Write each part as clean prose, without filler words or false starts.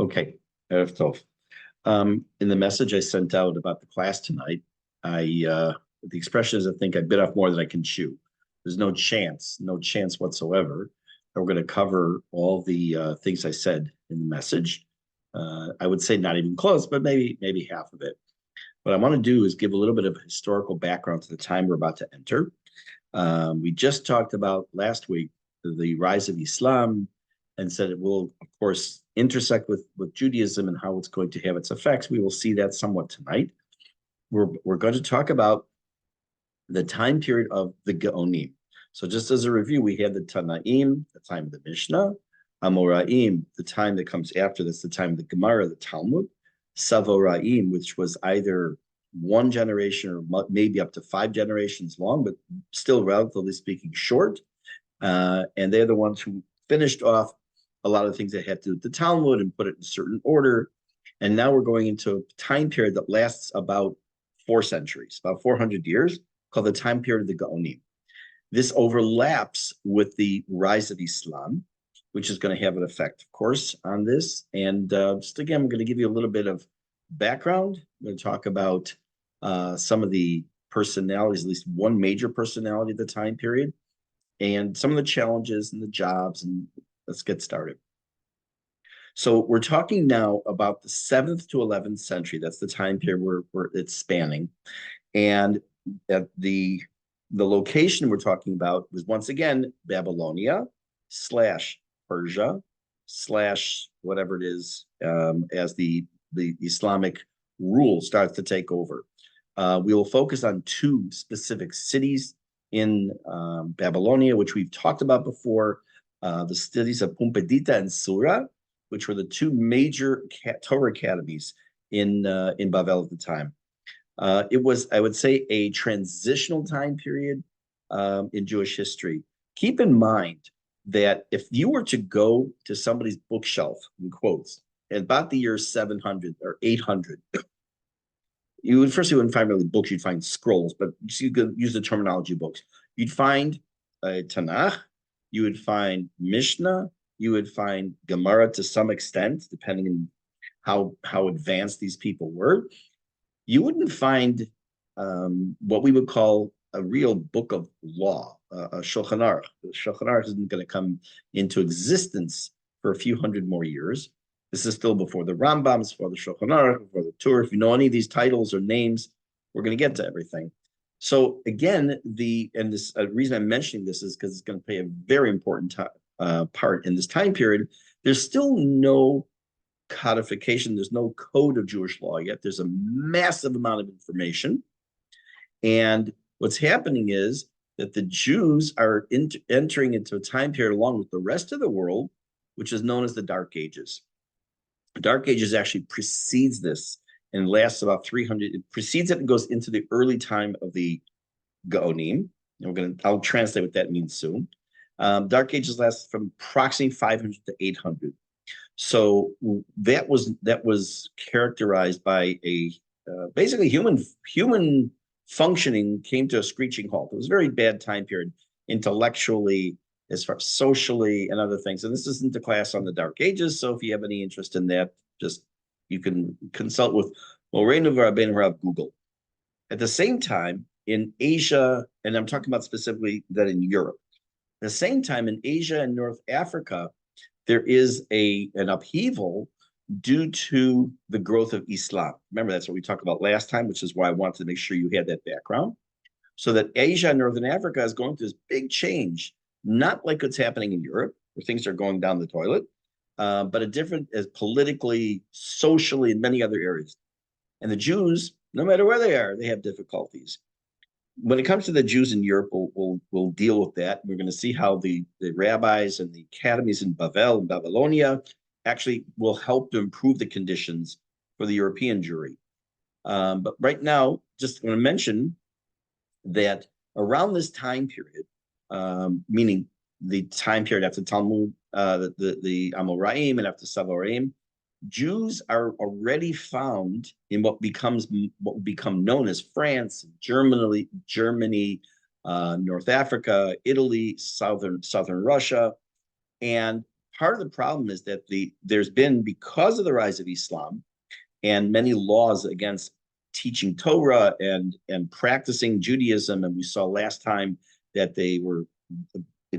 Okay, Erev Tov. In the message I sent out about the class tonight, the expression is I think I bit off more than I can chew. There's no chance whatsoever that we're going to cover all the things I said in the message. I would say not even close, but maybe half of it. What I want to do is give a little bit of historical background to the time we're about to enter. We just talked about last week the rise of Islam and said it will, of course, intersect with Judaism and how it's going to have its effects. We will see that somewhat tonight. We're going to talk about the time period of the Geonim. So just as a review, we have the Tanaim, the time of the Mishnah, Amoraim, the time that comes after this, the time of the Gemara, the Talmud, Savoraim, which was either one generation or maybe up to 5 generations long, but still relatively speaking short. And they're the ones who finished off a lot of things that had to do with the Talmud and put it in a certain order. And now we're going into a time period that lasts about 4 centuries, about 400 years, called the time period of the Geonim. This overlaps with the rise of Islam, which is going to have an effect, of course, on this. And just again, I'm going to give you a little bit of background. I'm going to talk about some of the personalities, at least one major personality of the time period, and some of the challenges and the jobs, and let's get started. So we're talking now about the 7th to 11th century. That's the time period where it's spanning. And at the location we're talking about was once again Babylonia / Persia / whatever it is, as the Islamic rule starts to take over. We will focus on 2 specific cities in Babylonia, which we've talked about before, the cities of Pumbedita and Sura, which were the 2 major Torah academies in Bavel at the time. It was, I would say, a transitional time period in Jewish history. Keep in mind that if you were to go to somebody's bookshelf, in quotes, at about the year 700 or 800, you wouldn't find really books, you'd find scrolls, but you could use the terminology books. You'd find Tanakh, you would find Mishnah, you would find Gemara to some extent, depending on how advanced these people were. You wouldn't find what we would call a real book of law, a Shulchan Aruch. The Shulchan Aruch isn't going to come into existence for a few hundred more years. This is still before the Rambams, before the Shulchan Aruch, before the Torah. If you know any of these titles or names, we're going to get to everything. So again, this reason I'm mentioning this is because it's going to play a very important part in this time period. There's still no codification. There's no code of Jewish law yet. There's a massive amount of information. And what's happening is that the Jews are entering into a time period along with the rest of the world, which is known as the Dark Ages. The Dark Ages actually precedes this and lasts about 300. It precedes it and goes into the early time of the Geonim. And I'll translate what that means soon. Dark Ages last from approximately 500 to 800. So that was characterized by a basically human functioning came to a screeching halt. It was a very bad time period intellectually, as far as socially and other things. And this isn't a class on the Dark Ages, so if you have any interest in that, you can consult with Moreinu Rabbeinu Rav Google. At the same time, in Asia, and I'm talking about specifically that in Europe, at the same time in Asia and North Africa, there is an upheaval due to the growth of Islam. Remember, that's what we talked about last time, which is why I wanted to make sure you had that background. So that Asia and Northern Africa is going through this big change, not like what's happening in Europe, where things are going down the toilet, but a different as politically, socially, and many other areas. And the Jews, no matter where they are, they have difficulties. When it comes to the Jews in Europe, we'll deal with that. We're going to see how the rabbis and the academies in Bavel and Babylonia actually will help to improve the conditions for the European Jewry. But right now, just want to mention that around this time period, meaning the time period after Talmud, the Amoraim and after Savoraim, Jews are already found in what will become known as France, Germany, North Africa, Italy, southern Russia, and part of the problem is that there's been, because of the rise of Islam and many laws against teaching Torah and practicing Judaism, and we saw last time that they were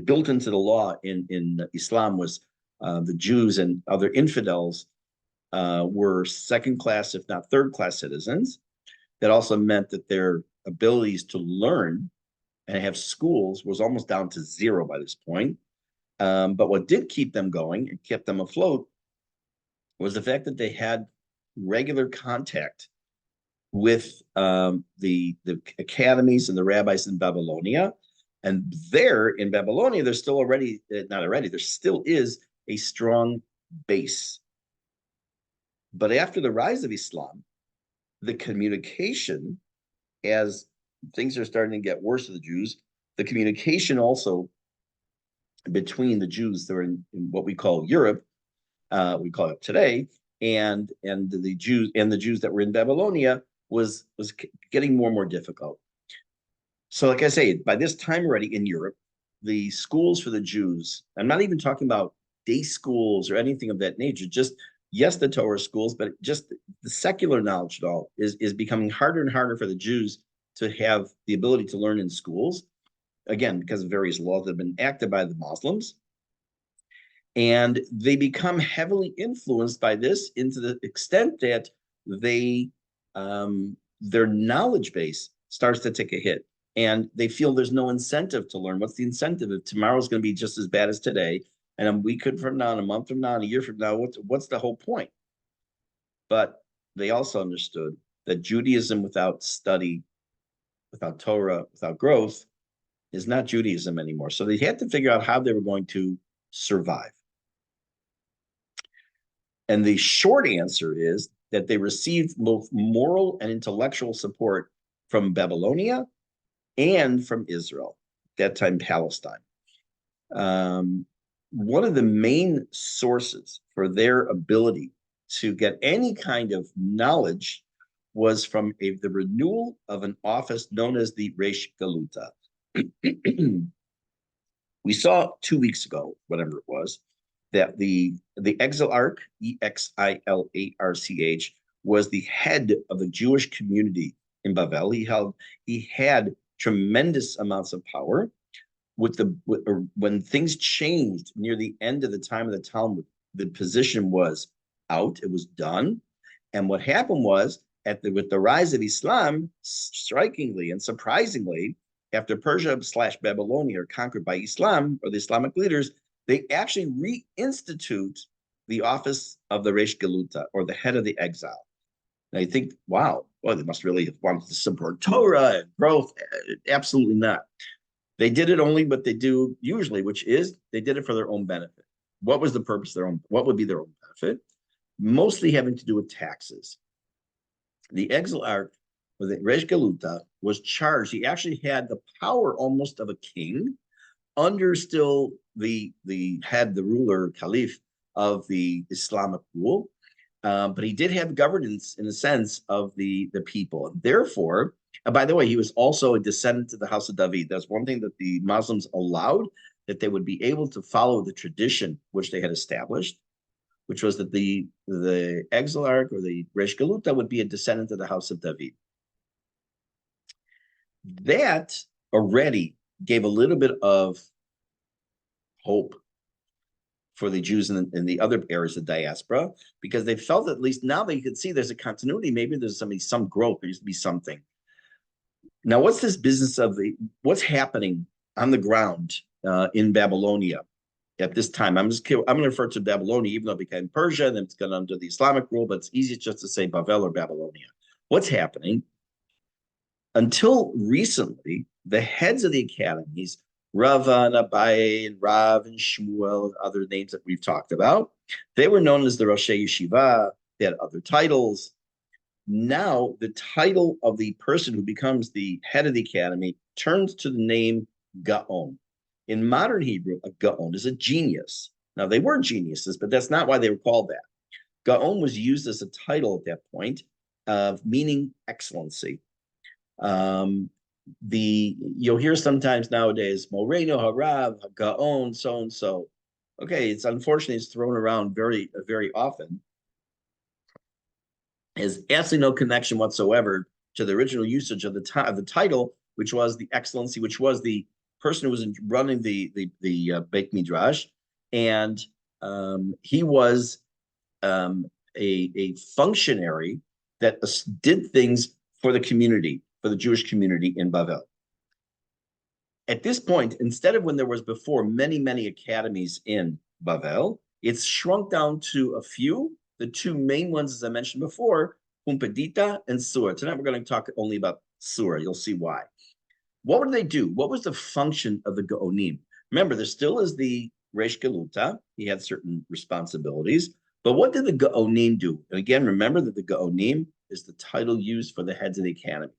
built into the law in Islam was the Jews and other infidels were second class, if not third class citizens. That also meant that their abilities to learn and have schools was almost down to zero by this point. But what did keep them going and kept them afloat was the fact that they had regular contact with the academies and the rabbis in Babylonia. And there in Babylonia, there's still already, not already, there still is a strong base. But after the rise of Islam, the communication, as things are starting to get worse for the Jews, the communication also between the Jews that are in what we call Europe, we call it today, and the Jews that were in Babylonia was getting more and more difficult. So, like I say, by this time already in Europe, the schools for the Jews, I'm not even talking about day schools or anything of that nature, just yes, the Torah schools, but just the secular knowledge at all is becoming harder and harder for the Jews to have the ability to learn in schools, again, because of various laws that have been enacted by the Muslims. And they become heavily influenced by this into the extent that they their knowledge base starts to take a hit. And they feel there's no incentive to learn. What's the incentive if tomorrow's going to be just as bad as today? And a week from now, and a month from now, and a year from now, what's the whole point? But they also understood that Judaism without study, without Torah, without growth, is not Judaism anymore. So they had to figure out how they were going to survive. And the short answer is that they received both moral and intellectual support from Babylonia and from Israel, at that time Palestine. One of the main sources for their ability to get any kind of knowledge was from the renewal of an office known as the Reish Galuta. We saw 2 weeks ago, whatever it was, that the Exilarch, Exilarch, was the head of the Jewish community in Babel. He had tremendous amounts of power. When things changed near the end of the time of the Talmud, the position was out, it was done. And what happened was, with the rise of Islam, strikingly and surprisingly, after Persia/Babylonia are conquered by Islam or the Islamic leaders, they actually reinstitute the office of the Reish Galuta, or the head of the exile. And I think, wow, well, they must really have wanted to support Torah and growth. Absolutely not. They did it only what they do usually, which is they did it for their own benefit. What was the purpose of their own? What would be their own benefit? Mostly having to do with taxes. The Exilarch, or the Reish Galuta, was charged. He actually had the power almost of a king, under still the ruler, caliph of the Islamic rule. But he did have governance in a sense of the people. Therefore, by the way, he was also a descendant of the house of David. That's one thing that the Muslims allowed, that they would be able to follow the tradition which they had established, which was that the Exilarch, or the Reish Galuta, would be a descendant of the house of David. That already gave a little bit of hope for the Jews in the other areas of diaspora, because they felt at least now they could see there's a continuity. Maybe there's some growth. There used to be something. Now, what's this business of what's happening on the ground in Babylonia at this time? I'm going to refer to Babylonia, even though it became Persia, and it's gone under the Islamic rule, but it's easy just to say Bavel or Babylonia. What's happening? Until recently, the heads of the academies, Rava and Abaye and Rav and Shmuel, other names that we've talked about, they were known as the Rosh Yeshiva. They had other titles. Now, the title of the person who becomes the head of the academy turns to the name Gaon. In modern Hebrew, a Gaon is a genius. Now, they were geniuses, but that's not why they were called that. Gaon was used as a title at that point, meaning excellency. You'll hear sometimes nowadays Moreno, Harav, Gaon, so and so. Okay, it's unfortunately it's thrown around very often. Has absolutely no connection whatsoever to the original usage of the title, which was the excellency, which was the person who was running the Beit Midrash, and he was a functionary that did things for the community, for the Jewish community in Bavel. At this point, instead of when there was before many academies in Bavel, it's shrunk down to a few. The two main ones, as I mentioned before, Pumbedita and Sur. Tonight we're going to talk only about Sur. You'll see why. What would they do? What was the function of the Geonim? Remember, there still is the Reish Galuta. He had certain responsibilities. But what did the Geonim do? And again, remember that the Geonim is the title used for the heads of the academy.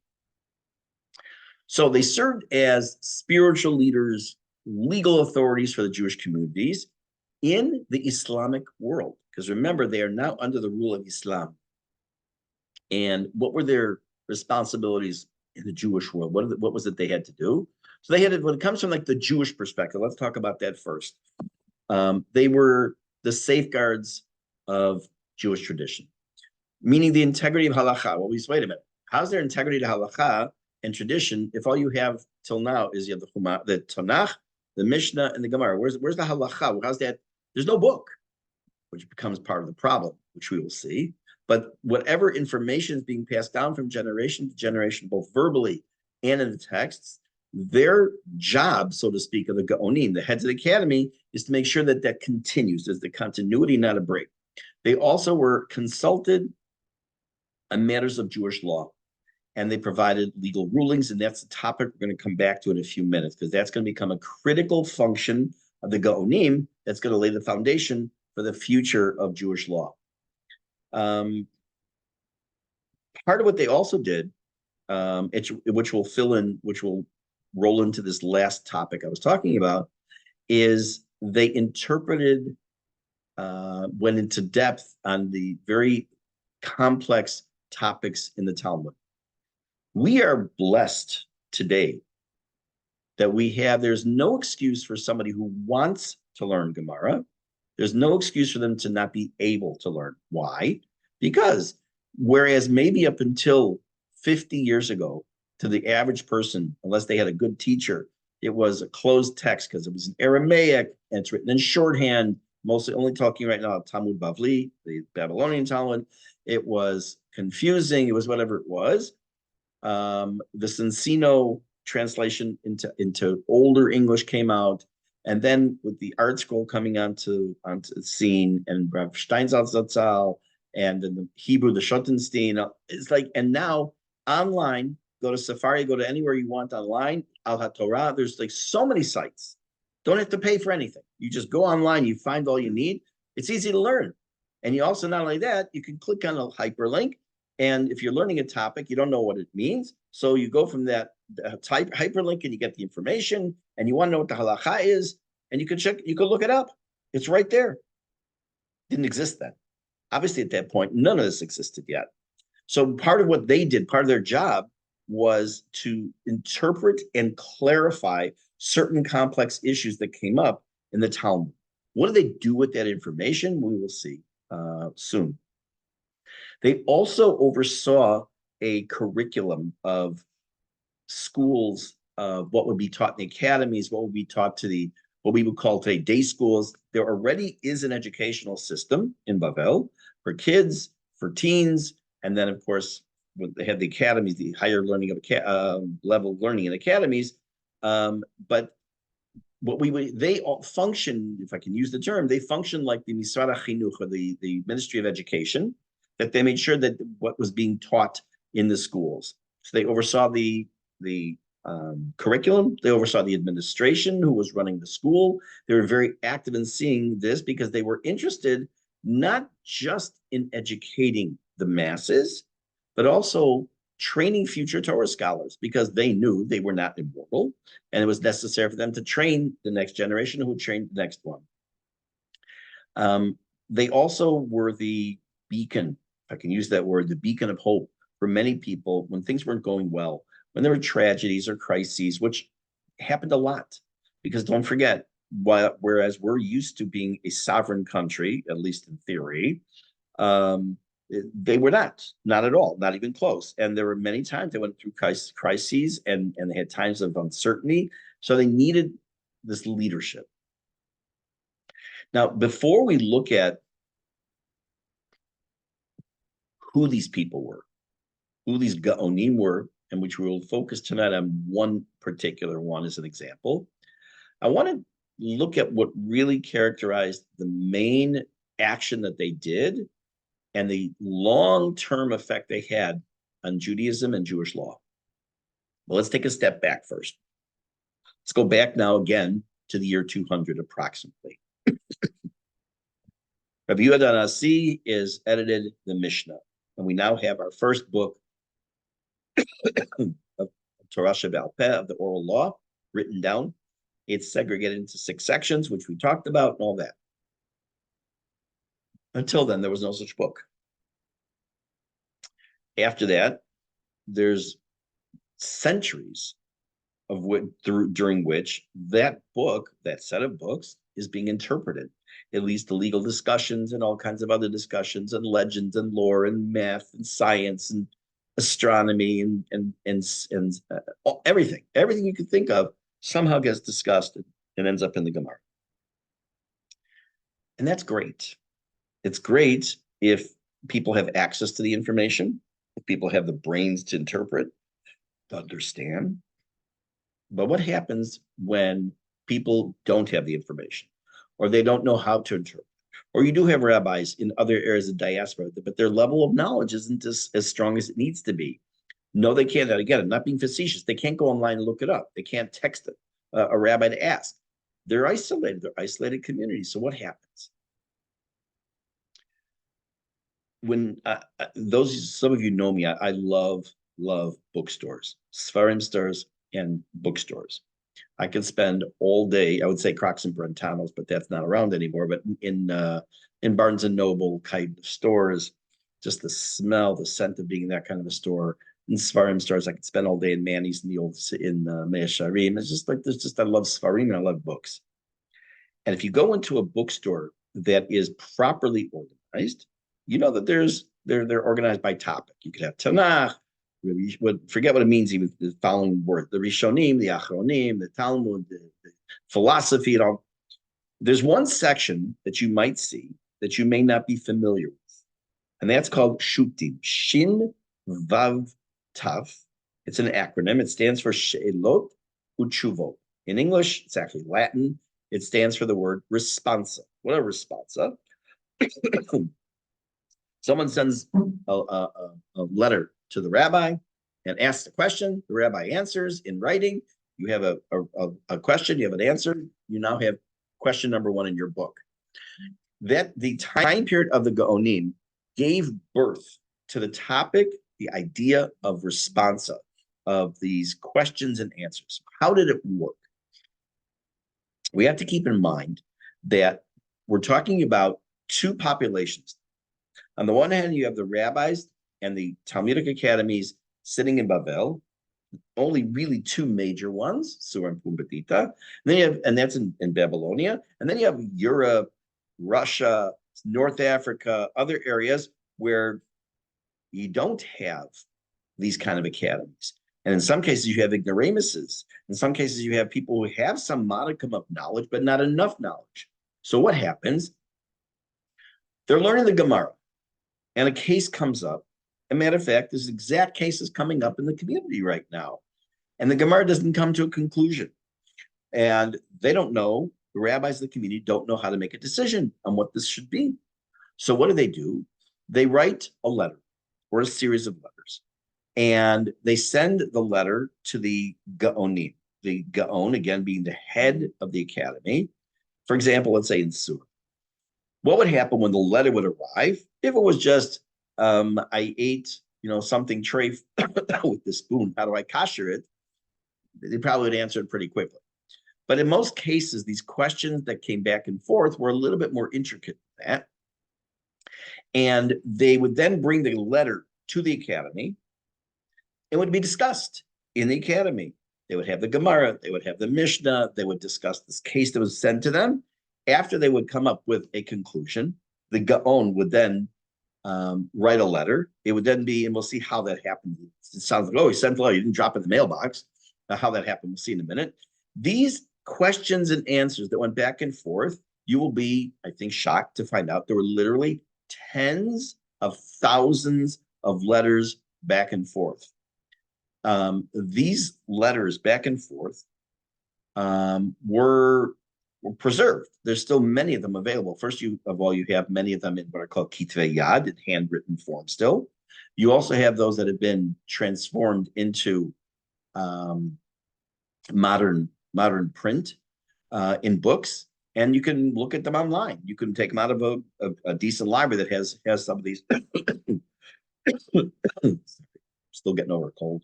So they served as spiritual leaders, legal authorities for the Jewish communities in the Islamic world. Because remember, they are now under the rule of Islam. And what were their responsibilities in the Jewish world? What was it they had to do? So they had to, when it comes from like the Jewish perspective, let's talk about that first. They were the safeguards of Jewish tradition, meaning the integrity of halakha. Well, wait a minute. How's there integrity to halakha and tradition if all you have till now is you have the Tanakh, the Mishnah, and the Gemara? Where's the halakha? How's that? There's no book, which becomes part of the problem, which we will see. But whatever information is being passed down from generation to generation, both verbally and in the texts, their job, so to speak, of the Geonim, the heads of the academy, is to make sure that that continues. There's the continuity, not a break. They also were consulted on matters of Jewish law, and they provided legal rulings, and that's the topic we're going to come back to in a few minutes, because that's going to become a critical function of the Geonim that's going to lay the foundation for the future of Jewish law. Part of what they also did, which will roll into this last topic I was talking about, is they interpreted, went into depth on the very complex topics in the Talmud. We are blessed today that there's no excuse for somebody who wants to learn Gemara. There's no excuse for them to not be able to learn. Why? Because whereas maybe up until 50 years ago, to the average person, unless they had a good teacher, it was a closed text because it was in Aramaic and it's written in shorthand, mostly only talking right now Talmud Bavli, the Babylonian Talmud. It was confusing. It was whatever it was. The Cincino translation into older English came out. And then with the art scroll coming onto the scene, and Rav Steinsaltz Zatzal, and in the Hebrew, the Schottenstein, it's like, and now online, go to Safari, go to anywhere you want online, Al HaTorah, there's like so many sites. Don't have to pay for anything. You just go online, you find all you need. It's easy to learn. And you also, not only that, you can click on a hyperlink. And if you're learning a topic, you don't know what it means. So you go from that type hyperlink and you get the information, and you want to know what the halakha is, and you can look it up. It's right there. Didn't exist then. Obviously, at that point, none of this existed yet. So part of what they did, part of their job, was to interpret and clarify certain complex issues that came up in the Talmud. What do they do with that information? We will see soon. They also oversaw a curriculum of schools, of what would be taught in the academies, what would be taught to what we would call today day schools. There already is an educational system in Bavel for kids, for teens, and then, of course, they had the academies, the higher learning of level learning in academies. But they all function, if I can use the term, they function like the Misrad HaChinuch, or the Ministry of Education, that they made sure that what was being taught in the schools. So they oversaw the curriculum. They oversaw the administration who was running the school. They were very active in seeing this because they were interested not just in educating the masses, but also training future Torah scholars, because they knew they were not immortal, and it was necessary for them to train the next generation who would train the next one. They also were the beacon, if I can use that word, the beacon of hope for many people when things weren't going well, when there were tragedies or crises, which happened a lot. Because don't forget, whereas we're used to being a sovereign country, at least in theory, um, they were not at all, not even close. And there were many times they went through crises and they had times of uncertainty. So they needed this leadership. Now, before we look at who these people were, who these Geonim were, and which we will focus tonight on one particular one as an example, I want to look at what really characterized the main action that they did and the long-term effect they had on Judaism and Jewish law. Well, let's take a step back first. Let's go back now again to the year 200 approximately. Rabbi Yehuda Nasi is edited the Mishnah, and we now have our first book of Torah Shebe'al Peh, of the oral law, written down. It's segregated into 6 sections, which we talked about and all that. Until then, there was no such book. After that, there's centuries of during which that book, that set of books, is being interpreted. At least the legal discussions and all kinds of other discussions and legends and lore and math and science and astronomy and everything you could think of somehow gets discussed and ends up in the Gemara. And that's great. It's great if people have access to the information, if people have the brains to interpret, to understand. But what happens when people don't have the information, or they don't know how to interpret? Or you do have rabbis in other areas of diaspora, but their level of knowledge isn't as strong as it needs to be. No, they can't. Again, I'm not being facetious. They can't go online and look it up. They can't text a rabbi to ask. They're isolated. They're isolated communities. So what happens? When some of you know me, I love bookstores, Sfarim stores and bookstores. I could spend all day. I would say Crocs and Brentanos, but that's not around anymore. But in Barnes and Noble kind of stores, just the smell, the scent of being in that kind of a store. In Sfarim stores, I could spend all day in Manny's in Mea Sharim. It's just like I love Sfarim and I love books. And if you go into a bookstore that is properly organized, you know that they're organized by topic. You could have Tanakh. Forget what it means, even the following word: the Rishonim, the Achronim, the Talmud, the philosophy, and all. There's one section that you might see that you may not be familiar with, and that's called Shutim. Shin Vav Tav. It's an acronym. It stands for She'elot Utshuvot. In English, it's actually Latin. It stands for the word responsa. What a responsa? Someone sends a letter to the rabbi and asks a question. The rabbi answers in writing. You have a question, you have an answer. You now have question number 1 in your book. That the time period of the Geonim gave birth to the topic, the idea of responsa, of these questions and answers. How did it work? We have to keep in mind that we're talking about 2 populations. On the one hand, you have the rabbis and the Talmudic academies sitting in Babel, only really 2 major ones, Sur and Pumbedita. And that's in Babylonia. And then you have Europe, Russia, North Africa, other areas where you don't have these kind of academies. And in some cases, you have ignoramuses. In some cases, you have people who have some modicum of knowledge, but not enough knowledge. So what happens? They're learning the Gemara, and a case comes up. As a matter of fact, this exact case is coming up in the community right now. And the Gemara doesn't come to a conclusion. And they don't know, the rabbis of the community don't know how to make a decision on what this should be. So what do? They write a letter or a series of letters. And they send the letter to the Geonim. The Geon, again, being the head of the academy. For example, let's say in Sur. What would happen when the letter would arrive? If it was just, I ate, something treif with the spoon, how do I kosher it? They probably would answer it pretty quickly. But in most cases, these questions that came back and forth were a little bit more intricate than that. And they would then bring the letter to the academy. It would be discussed in the academy. They would have the Gemara, they would have the Mishnah, they would discuss this case that was sent to them. After they would come up with a conclusion, the Gaon would then write a letter. It would then be, and we'll see how that happened. It sounds like, oh, he sent a letter, you didn't drop it in the mailbox. How that happened, we'll see in a minute. These questions and answers that went back and forth, you will be, I think, shocked to find out there were literally tens of thousands of letters back and forth. These letters back and forth were preserved. There's still many of them available. First of all, you have many of them in what are called kitvei yad, in handwritten form still. You also have those that have been transformed into modern print in books, and you can look at them online. You can take them out of a decent library that has some of these. Still getting over a cold,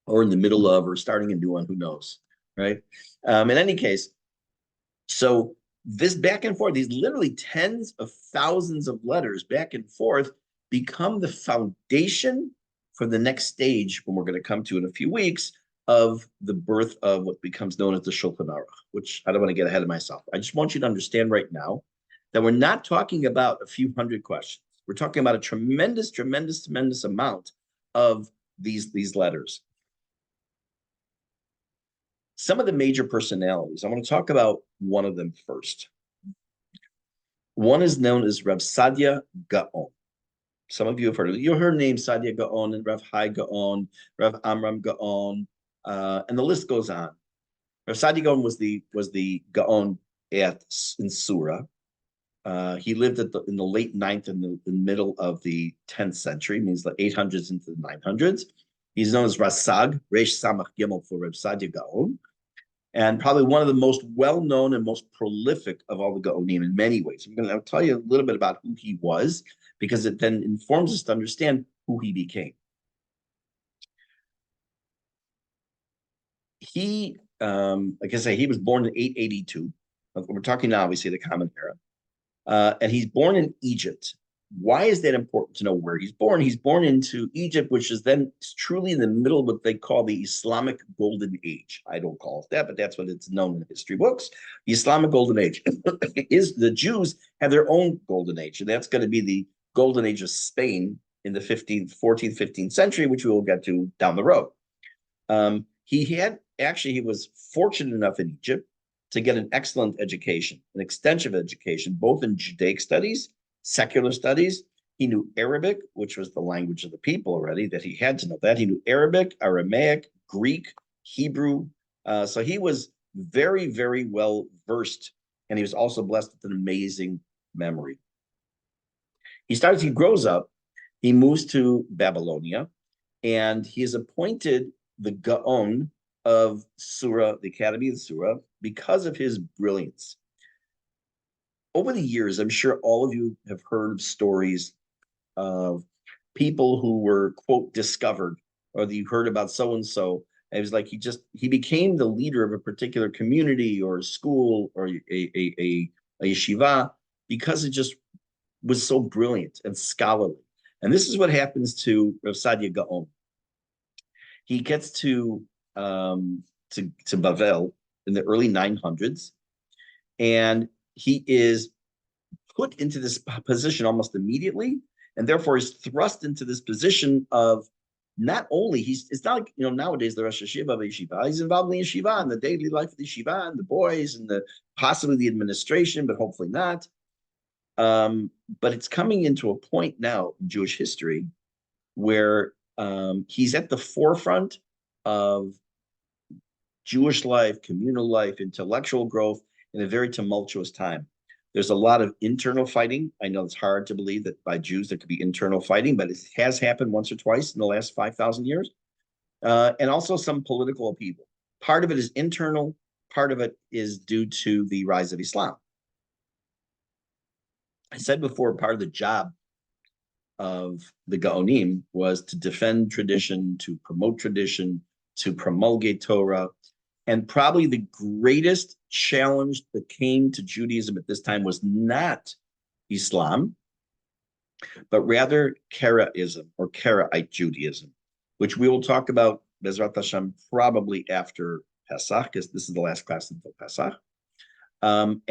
or in the middle of, or starting a new one, who knows, right? In any case, so this back and forth, these literally tens of thousands of letters back and forth become the foundation for the next stage, when we're going to come to in a few weeks, of the birth of what becomes known as the Shulchan Aruch, which I don't want to get ahead of myself. I just want you to understand right now that we're not talking about a few hundred questions. We're talking about a tremendous amount of these letters. Some of the major personalities, I want to talk about one of them first. One is known as Rav Sadia Gaon. Some of you have heard of it. You heard names Sadia Gaon and Rav Hai Gaon, Rav Amram Gaon, and the list goes on. Rav Sadia Gaon was the Gaon in Surah. He lived in the late 9th and the middle of the 10th century, means the 800s into the 900s. He's known as Rasag, Reish Samach Gimel for Rav Sadia Gaon, and probably one of the most well-known and most prolific of all the Geonim in many ways. I'm going to tell you a little bit about who he was, because it then informs us to understand who he became. He, like I say, he was born in 882. We're talking now, obviously, the Common Era. And he's born in Egypt. Why is that important to know where he's born? He's born into Egypt, which is then truly in the middle of what they call the Islamic Golden Age. I don't call it that, but that's what it's known in history books. The Islamic Golden Age is the Jews have their own Golden Age, and that's going to be the Golden Age of Spain in the 14th, 15th century, which we will get to down the road. He was fortunate enough in Egypt to get an excellent education, an extensive education, both in Judaic studies, secular studies. He knew Arabic, which was the language of the people already, that he had to know that. He knew Arabic, Aramaic, Greek, Hebrew. So he was very, very well versed, and he was also blessed with an amazing memory. He grows up, he moves to Babylonia, and he is appointed the Gaon of Surah, the Academy of Surah, because of his brilliance. Over the years, I'm sure all of you have heard of stories of people who were, quote, discovered, or that you heard about so-and-so. It was like he became the leader of a particular community or a school or a yeshiva because it just was so brilliant and scholarly. And this is what happens to Rav Sadia Gaon. He gets to Bavel in the early 900s, and he is put into this position almost immediately, and therefore is thrust into this position of not only it's not like nowadays the Rosh Hashiva of Yeshiva. He's involved in the Yeshiva and the daily life of the Yeshiva and the boys and possibly the administration, but hopefully not. But it's coming into a point now in Jewish history where he's at the forefront of Jewish life, communal life, intellectual growth in a very tumultuous time. There's a lot of internal fighting. I know it's hard to believe that by Jews there could be internal fighting, but it has happened once or twice in the last 5,000 years. And also some political upheaval. Part of it is internal, part of it is due to the rise of Islam. I said before, part of the job of the Geonim was to defend tradition, to promote tradition, to promulgate Torah. And probably the greatest challenge that came to Judaism at this time was not Islam, but rather Karaism or Karaite Judaism, which we will talk about Bezrat Hashem, probably after Pesach, because this is the last class until Pesach. And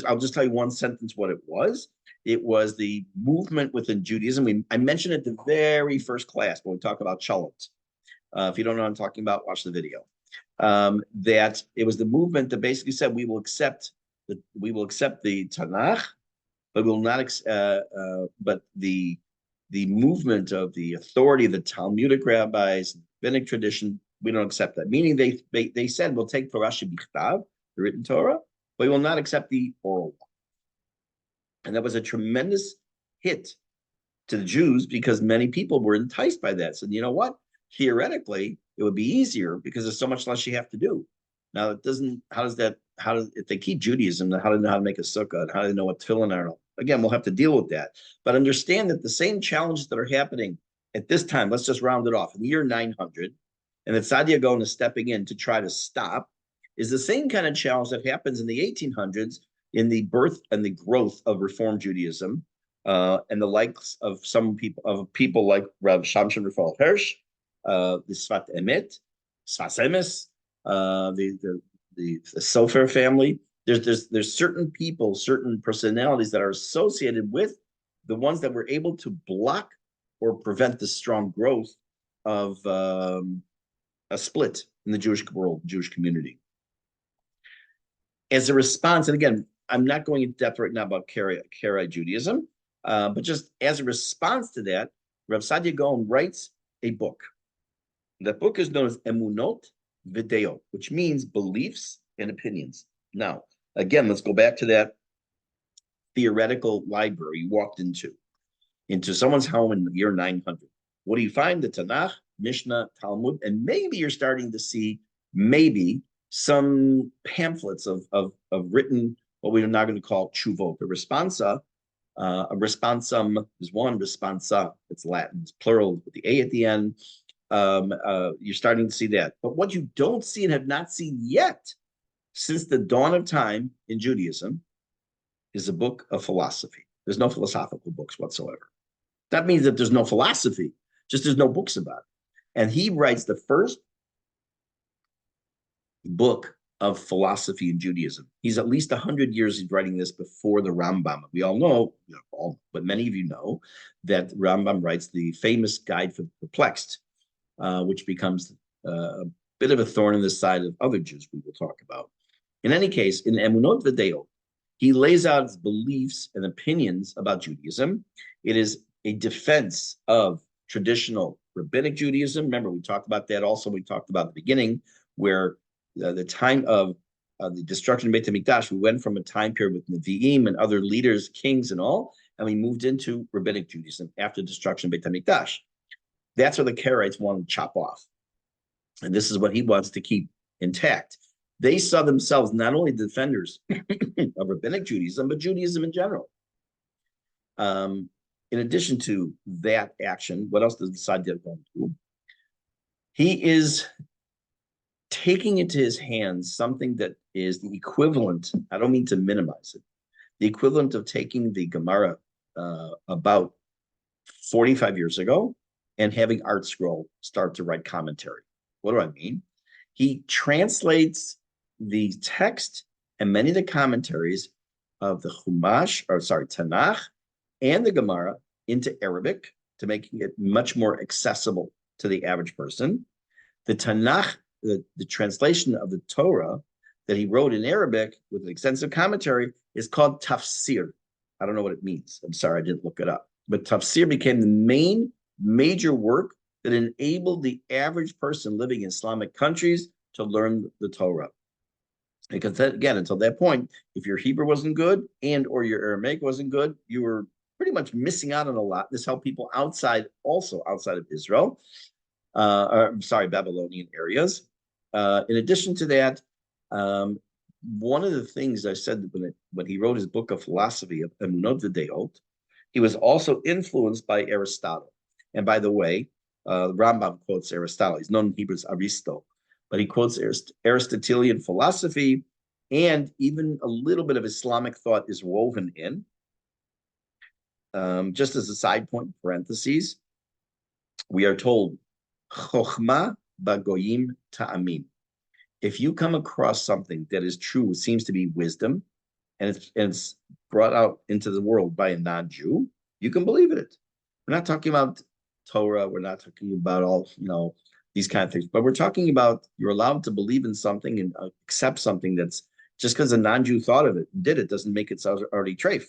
I'll just tell you one sentence what it was. It was the movement within Judaism. I mentioned it the very first class when we talk about Shalot. If you don't know what I'm talking about, watch the video. That it was the movement that basically said we will accept the Tanakh, but we will not. But the movement of the authority of the Talmudic rabbis, rabbinic tradition, we don't accept that. Meaning they said we'll take Torah shebichtav, the written Torah, but we will not accept the oral one. And that was a tremendous hit to the Jews because many people were enticed by that. So you know what? Theoretically, it would be easier because there's so much less you have to do. Now it doesn't. If they keep Judaism, then how do they know how to make a sukkah and how do they know what tefillin are? Again, we'll have to deal with that. But understand that the same challenges that are happening at this time, let's just round it off, in the year 900, and that Saadia Gaon is stepping in to try to stop, is the same kind of challenge that happens in the 1800s in the birth and the growth of Reform Judaism, and the likes of people like Rav Shamshon Raphael Hirsch, the Sfat Emet, Sfas Emes, the Sofer family. There's certain people, certain personalities that are associated with the ones that were able to block or prevent the strong growth of a split in the Jewish world, Jewish community. As a response, and again, I'm not going into depth right now about Karaite Judaism, but just as a response to that, Rav Saadia Gaon writes a book. That book is known as Emunot V'Deot, which means beliefs and opinions. Now, again, let's go back to that theoretical library you walked into someone's home in the year 900. What do you find? The Tanakh, Mishnah, Talmud, and maybe you're starting to see some pamphlets of written, what we're now going to call tshuvo. The responsa, a responsum is one, responsa, it's Latin, it's plural with the A at the end. You're starting to see that. But what you don't see and have not seen yet since the dawn of time in Judaism is a book of philosophy. There's no philosophical books whatsoever. That means that there's no philosophy, just there's no books about it. And he writes the first book of philosophy in Judaism. He's at least 100 years he's writing this before the Rambam. We all know, but many of you know, that Rambam writes the famous Guide for the Perplexed, which becomes a bit of a thorn in the side of other Jews we will talk about. In any case, in Emunot V'Deot, he lays out his beliefs and opinions about Judaism. It is a defense of traditional rabbinic Judaism. Remember, we talked about that also. We talked about the beginning where the time of the destruction of Beit HaMikdash, we went from a time period with Nevi'im and other leaders, kings and all, and we moved into rabbinic Judaism after the destruction of Beit HaMikdash. That's where the Karaites want to chop off. And this is what he wants to keep intact. They saw themselves not only defenders of rabbinic Judaism, but Judaism in general. In addition to that action, what else does Saadia Gaon do? He is taking into his hands something that is the equivalent, I don't mean to minimize it, the equivalent of taking the Gemara about 45 years ago and having Art Scroll start to write commentary. What do I mean? He translates the text and many of the commentaries of the Tanakh and the Gemara into Arabic to making it much more accessible to the average person. The Tanakh, the translation of the Torah that he wrote in Arabic with an extensive commentary is called tafsir. I don't know what it means. I'm sorry, I didn't look it up. But tafsir became the major work that enabled the average person living in Islamic countries to learn the Torah. Because that, again, until that point, if your Hebrew wasn't good and or your Aramaic wasn't good, you were pretty much missing out on a lot. This helped people outside of Israel, Babylonian areas. In addition to that, one of the things I said when he wrote his book of philosophy of Emunot V'Deot, he was also influenced by Aristotle. And by the way, Rambam quotes Aristotle. He's known in Hebrew as Aristo, but he quotes Aristotelian philosophy, and even a little bit of Islamic thought is woven in. Just as a side point, parentheses, we are told Chochma bagoyim ta'amin. If you come across something that is true, seems to be wisdom, and it's brought out into the world by a non-Jew, you can believe it. We're not talking about Torah. We're not talking about all, these kind of things, but we're talking about you're allowed to believe in something and accept something that's just because a non-Jew thought of it and did it doesn't make it already treif.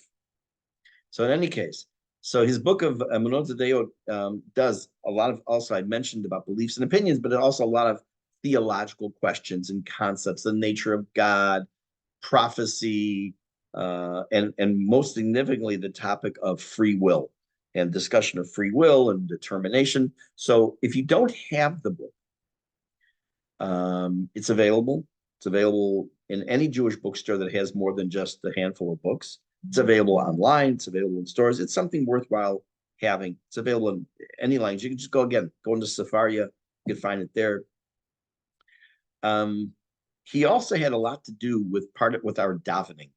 So in any case, so his book of Emunot does a lot of, also I mentioned about beliefs and opinions, but it also a lot of theological questions and concepts, the nature of God, prophecy, and most significantly, the topic of free will and discussion of free will and determination. So if you don't have the book, it's available. It's available in any Jewish bookstore that has more than just a handful of books. It's available online. It's available in stores. It's something worthwhile having. It's available in any language. You can just go into Sefaria. You can find it there. He also had a lot to do with our davening.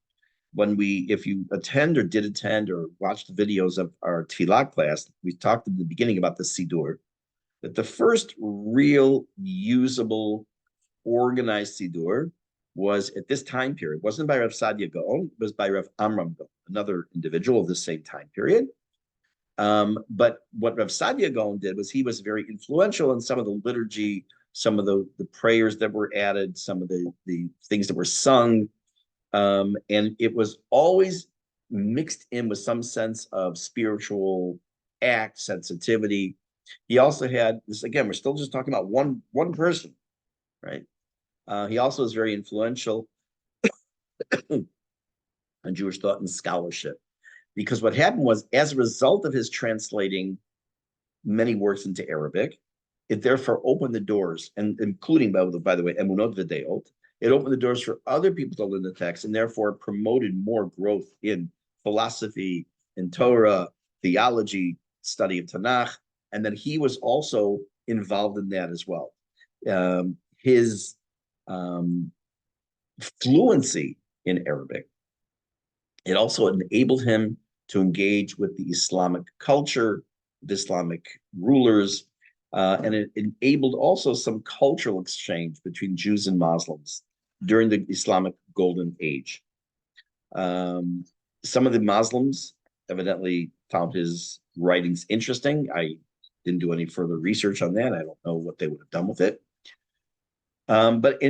If you attend or did attend or watched the videos of our Tefillah class, we talked in the beginning about the Sidur, that the first real usable organized Sidur was at this time period. It wasn't by Rav Sadia Gaon, it was by Rav Amram Gaon, another individual of the same time period. But what Rav Sadia Gaon did was he was very influential in some of the liturgy, some of the prayers that were added, some of the things that were sung. And it was always mixed in with some sense of spiritual act, sensitivity. He also had this, again, we're still just talking about one person, right? He also is very influential on Jewish thought and scholarship, because what happened was, as a result of his translating many works into Arabic, it therefore opened the doors, and including, by the way, Emunot V'Deot, it opened the doors for other people to learn the text, and therefore promoted more growth in philosophy, in Torah, theology, study of Tanakh, and then he was also involved in that as well. His fluency in Arabic, it also enabled him to engage with the Islamic culture, the Islamic rulers, and it enabled also some cultural exchange between Jews and Muslims during the Islamic Golden Age. Some of the Muslims evidently found his writings interesting. I didn't do any further research on that. I don't know what they would have done with it. But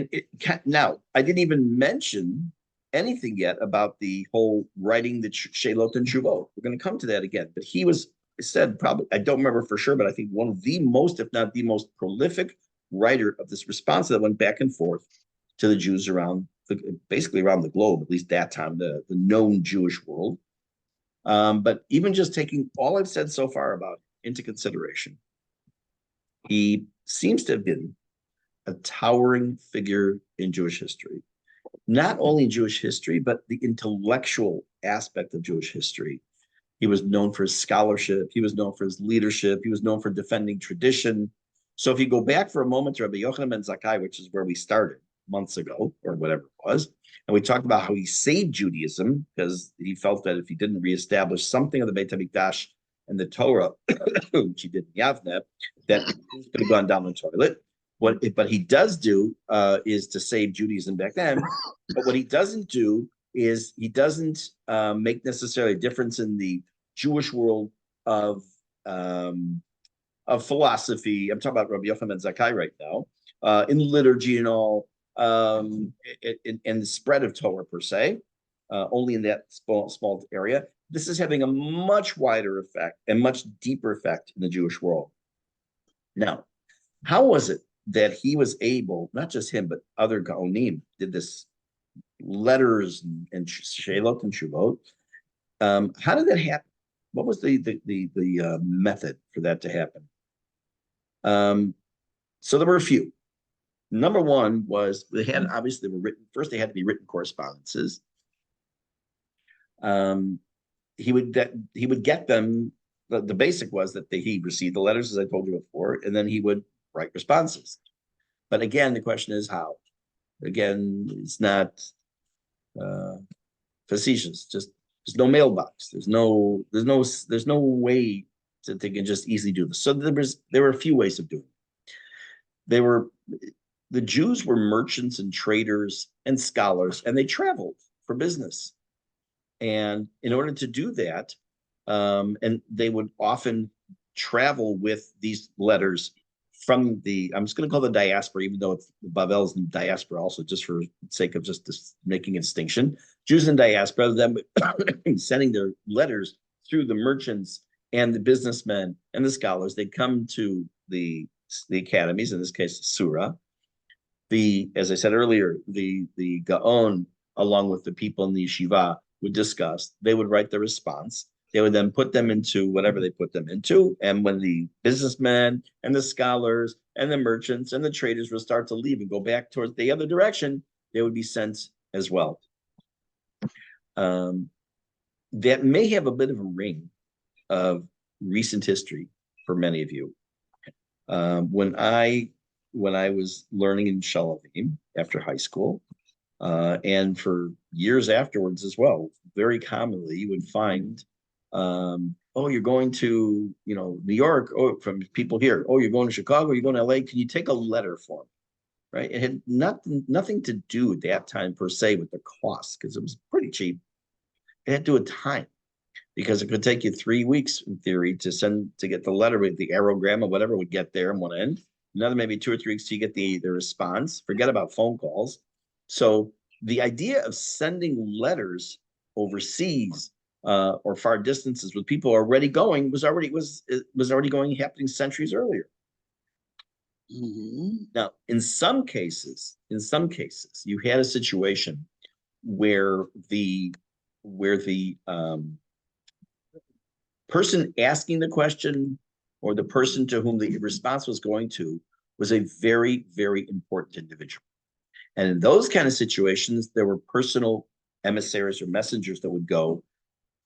now, I didn't even mention anything yet about the whole writing the Shelot and Shuvot. We're going to come to that again. But he was said, probably, I don't remember for sure, but I think one of the most, if not the most prolific writer of this response that went back and forth to the Jews basically around the globe, at least that time, the known Jewish world. But even just taking all I've said so far about into consideration, he seems to have been a towering figure in Jewish history. Not only in Jewish history, but the intellectual aspect of Jewish history. He was known for his scholarship. He was known for his leadership. He was known for defending tradition. So if you go back for a moment to Rabbi Yochanan ben Zakkai, which is where we started months ago, or whatever it was, and we talked about how he saved Judaism because he felt that if he didn't reestablish something of the Beit HaMikdash and the Torah, which he did in Yavne, that he could have gone down the toilet. But he does do is to save Judaism back then. But what he doesn't do is he doesn't make necessarily a difference in the Jewish world of philosophy. I'm talking about Rabbi Yochanan ben Zakkai right now, in liturgy and all, and the spread of Torah per se, only in that small area. This is having a much wider effect and much deeper effect in the Jewish world. Now, how was it that he was able, not just him, but other Geonim did this letters and Shelot and Shuvot? How did that happen? What was the method for that to happen? So there were a few. Number one was they were written first. They had to be written correspondences. He would get them. The basic was that he received the letters, as I told you before, and then he would write responses. But again, the question is how. Again, it's not facetious. Just there's no mailbox. There's no way that they can just easily do this. So there were a few ways of doing it. they were the Jews were merchants and traders and scholars, and they traveled for business. And in order to do that, and they would often travel with these letters from I'm just going to call the diaspora, even though it's Bavel's in diaspora also, just for sake of just making a distinction. Jews in diaspora, them sending their letters through the merchants and the businessmen and the scholars. They come to the academies, in this case, Surah. As I said earlier, the Gaon, along with the people in the yeshiva, would discuss. They would write the response. They would then put them into whatever they put them into. And when the businessmen and the scholars and the merchants and the traders would start to leave and go back towards the other direction, they would be sent as well. That may have a bit of a ring of recent history for many of you. When I was learning in Shalavim after high school, and for years afterwards as well, very commonly you would find, oh, you're going to, New York, oh, from people here, oh, you're going to Chicago, you're going to LA, can you take a letter for me? Right? It had nothing to do at that time per se with the cost, because it was pretty cheap. It had to do with time, because it could take you 3 weeks in theory to get the letter with the aerogram or whatever would get there on one end. Another maybe 2 or 3 weeks to get the response. Forget about phone calls. So the idea of sending letters overseas or far distances with people already going was already happening centuries earlier. Mm-hmm. Now, in some cases, you had a situation where the person asking the question or the person to whom the response was going to was a very, very important individual. And in those kind of situations, there were personal emissaries or messengers that would go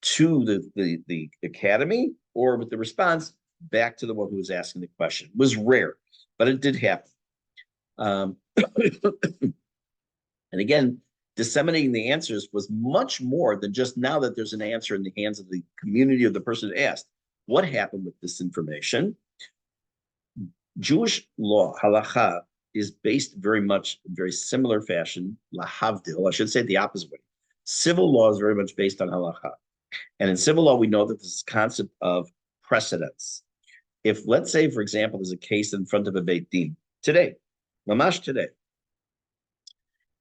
to the academy, or with the response back to the one who was asking the question. It was rare, but it did happen. And again, disseminating the answers was much more than just now that there's an answer in the hands of the community of the person who asked. What happened with this information? Jewish law, halacha, is based very much in very similar fashion, lahavdil, I should say it the opposite way. Civil law is very much based on halacha. And in civil law, we know that this concept of precedence. If, let's say, for example, there's a case in front of a Beit Din today, mamash today,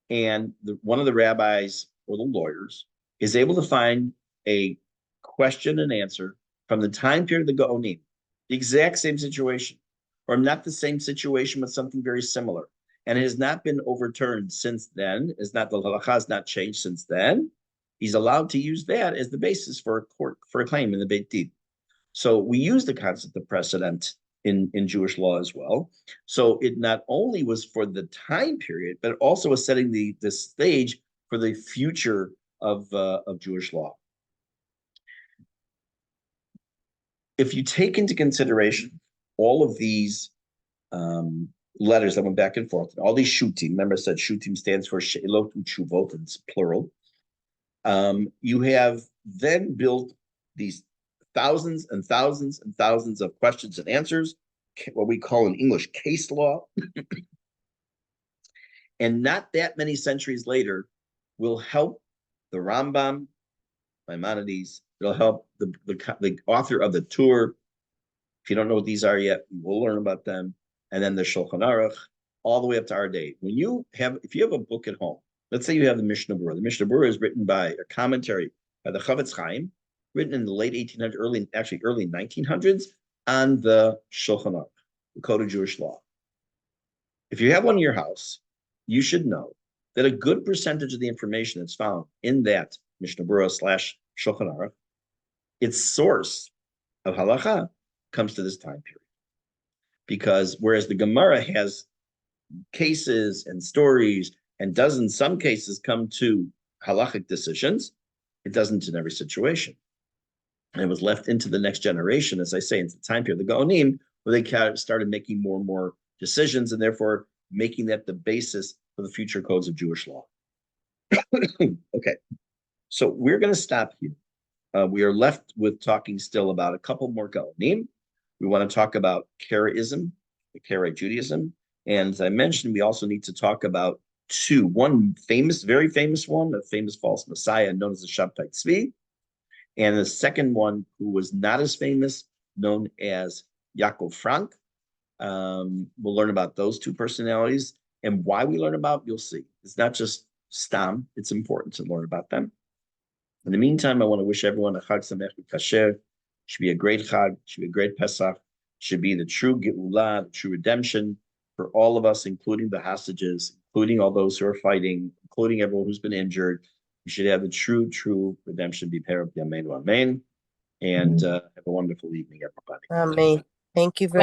and one of the rabbis or the lawyers is able to find a question and answer from the time period of the Geonim, the exact same situation, or not the same situation, but something very similar, and it has not been overturned since then, the halacha has not changed since then, he's allowed to use that as the basis for a claim in the Beit Din. So we use the concept of precedent in Jewish law as well. So it not only was for the time period, but also was setting the stage for the future of Jewish law. If you take into consideration all of these letters that went back and forth, all these shutim, remember I said shutim stands for she'elot u'tshuvot, and it's plural. You have then built these thousands and thousands and thousands of questions and answers, what we call in English case law. And not that many centuries later will help the Rambam, Maimonides, it'll help the author of the Tur. If you don't know what these are yet, we'll learn about them. And then the Shulchan Aruch, all the way up to our day. If you have a book at home, let's say you have the Mishnah Berurah. The Mishnah Berurah is written by a commentary by the Chavetz Chaim, written in the late 1800s, early 1900s, on the Shulchan Aruch, the Code of Jewish Law. If you have one in your house, you should know that a good percentage of the information that's found in that Mishnah Berurah / Shulchan Aruch, its source of halacha comes to this time period. Because whereas the Gemara has cases and stories and does in some cases come to halachic decisions, it doesn't in every situation. And it was left into the next generation, as I say, into the time period, the Geonim, where they started making more and more decisions, and therefore making that the basis for the future codes of Jewish law. Okay, so we're going to stop here. We are left with talking still about a couple more Geonim. We want to talk about Karaism, the Karaite Judaism, And as I mentioned, we also need to talk about two. One famous, very famous one, a famous false messiah known as the Shabtai Tzvi, and the second one who was not as famous, known as Yaakov Frank. We'll learn about those two personalities and why we learn about, you'll see. It's not just stam, it's important to learn about them. In the meantime, I want to wish everyone a Chag Sameach Kasher. Should be a great Chag, should be a great Pesach, should be the true Geulah, the true redemption for all of us, including the hostages, including all those who are fighting, including everyone who's been injured. We should have the true redemption be paired with Yameinu Amen. And have a wonderful evening, everybody. Amen. Thank you very